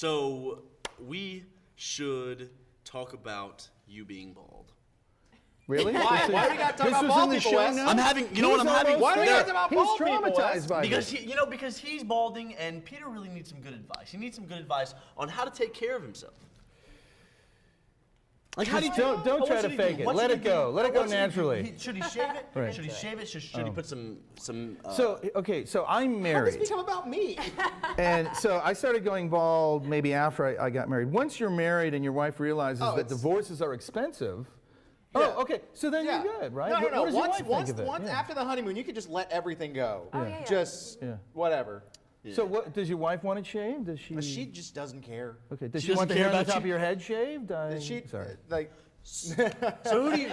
So we should talk about you being bald. Really? Why do we got to talk This about was bald in the people, show Wes? now? I'm having, you know what I'm having? Why do we got to talk about He's bald people, Wes? traumatized by Because this. because he's balding, and Peter really needs some good advice. He needs some good advice on how to take care of himself. Like, how do you Don't try to fake it. Let it go. Let it go naturally. Should he shave it? Right. Should he shave it? Should he put some? So I'm How married. did this become about me? And so I started going bald maybe after I got married. Once you're married and your wife realizes that it's- divorces are expensive. Yeah. Oh, okay. So then you're good, right? No, What does your wife Once think of it? Yeah. after the honeymoon, you could just let everything go. Oh, yeah. Just whatever. So what does your wife want it shaved? Does she? But she just doesn't care. Okay. Does She she want the doesn't care hair on the about top you? of your head shaved? Sorry. So who do you?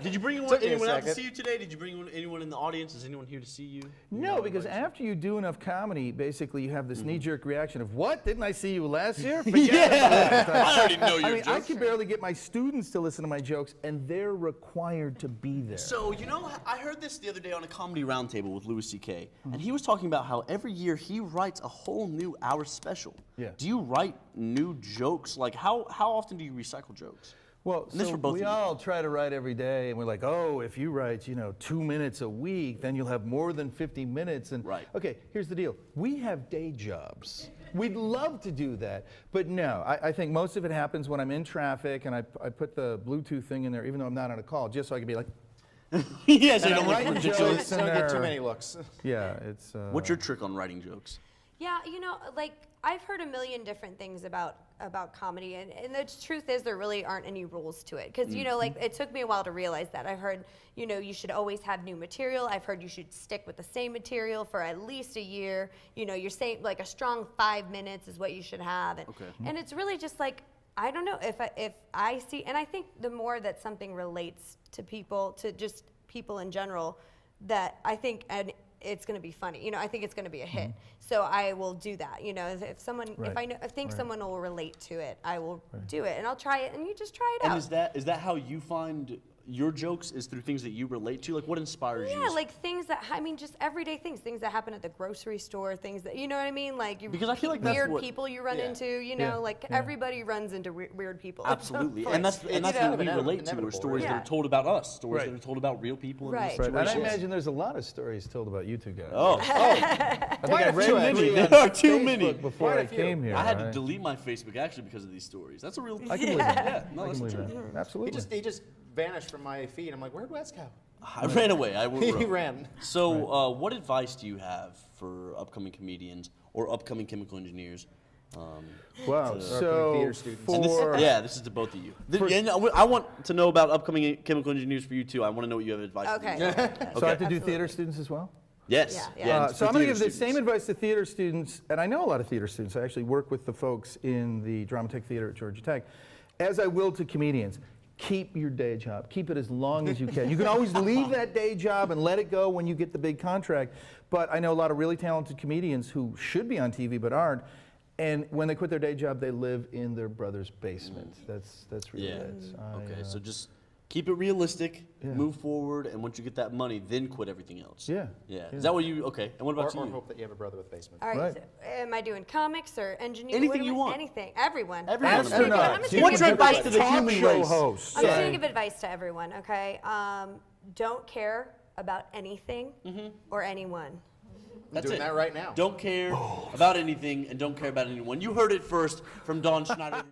Did you bring Took me a anyone out to second. see you today? Did you bring anyone in the audience? Is anyone here to see you? No, because after you do enough comedy, basically you have this knee-jerk reaction of, "What? Didn't I see you last year?" Forget about it. I already know your I mean, I jokes. can barely get my students to listen to my jokes, and they're required to be there. So, I heard this the other day on a comedy roundtable with Louis C.K., and he was talking about how every year he writes a whole new hour special. Yeah. Do you write new jokes? Like, how often do you recycle jokes? Well, And this so for both we of you. all try to write every day, and we're like, oh, if you write, 2 minutes a week, then you'll have more than 50 minutes. And Right. Okay, here's the deal. We have day jobs. We'd love to do that, but no. I think most of it happens when I'm in traffic, and I put the Bluetooth thing in there, even though I'm not on a call, just so I can be like, Yes, I and don't I'm writing look jokes ridiculous. in Don't get too there. many looks. Yeah, it's. What's your trick on writing jokes? Yeah, I've heard a million different things about comedy, and the truth is there really aren't any rules to it. Because, it took me a while to realize that. I've heard, you should always have new material. I've heard you should stick with the same material for at least a year. You're saying like a strong 5 minutes is what you should have. And, and it's really just like, I don't know, if I see, and I think the more that something relates to people, to just people in general, that I think, and it's going to be funny. I think it's going to be a hit. So I will do that. If someone, if someone will relate to it, I will do it, and I'll try it, and you just try it out. And is that how you find your jokes, is through things that you relate to? Like, what inspires you? Yeah, like things that, just everyday things that happen at the grocery store, things that, you know what I mean? Like, Because I feel like that's weird what- people you run into, everybody runs into weird people. at some Absolutely, point. and that's It's what we inevitable, relate to, are inevitable, stories right? that are told about us, stories Right. that are told about real people in Right. these Right, and I situations. imagine there's a lot of stories told about you two guys. Oh, I think I read few, three actually. on There are too Facebook many. before Quite a I few. came here. I had to right? delete my Facebook actually because of these stories. That's a real. I can believe that. Yeah, no, I that's can true. believe that. Absolutely. He just vanished from my feed. I'm like, where'd Wes go? I ran away. I He wrote. ran. So, what advice do you have for upcoming comedians or upcoming chemical engineers? Wow. Upcoming So theater students. And for this is to both of you. And I want to know about upcoming chemical engineers for you too. I want to know what you have advice. for Okay. them. so I have to do Absolutely. theater students as well. Yes. Yeah. and So for I'm going to theater give the students. same advice to theater students, and I know a lot of theater students. I actually work with the folks in the Drama Tech Theater at Georgia Tech, as I will to comedians. Keep your day job. Keep it as long as you can. You can always leave that day job and let it go when you get the big contract. But I know a lot of really talented comedians who should be on TV but aren't. And when they quit their day job, they live in their brother's basement. That's really it. Okay, so just keep it realistic, move forward, and once you get that money, then quit everything else. Yeah. Is that what you? Okay. And what about Or you? hope that you have a brother with a basement. All right, Right. so am I doing comics or engineering? Anything What you am I- want. Anything. Everyone. Everyone. I'm just gonna give- I'm just gonna What's give your advice advice to the Talk human show race? hosts. I'm just going to give advice to everyone, okay? Don't care about anything or anyone. That's Doing it. that right now. Don't care about anything and don't care about anyone. You heard it first from Don Snyder.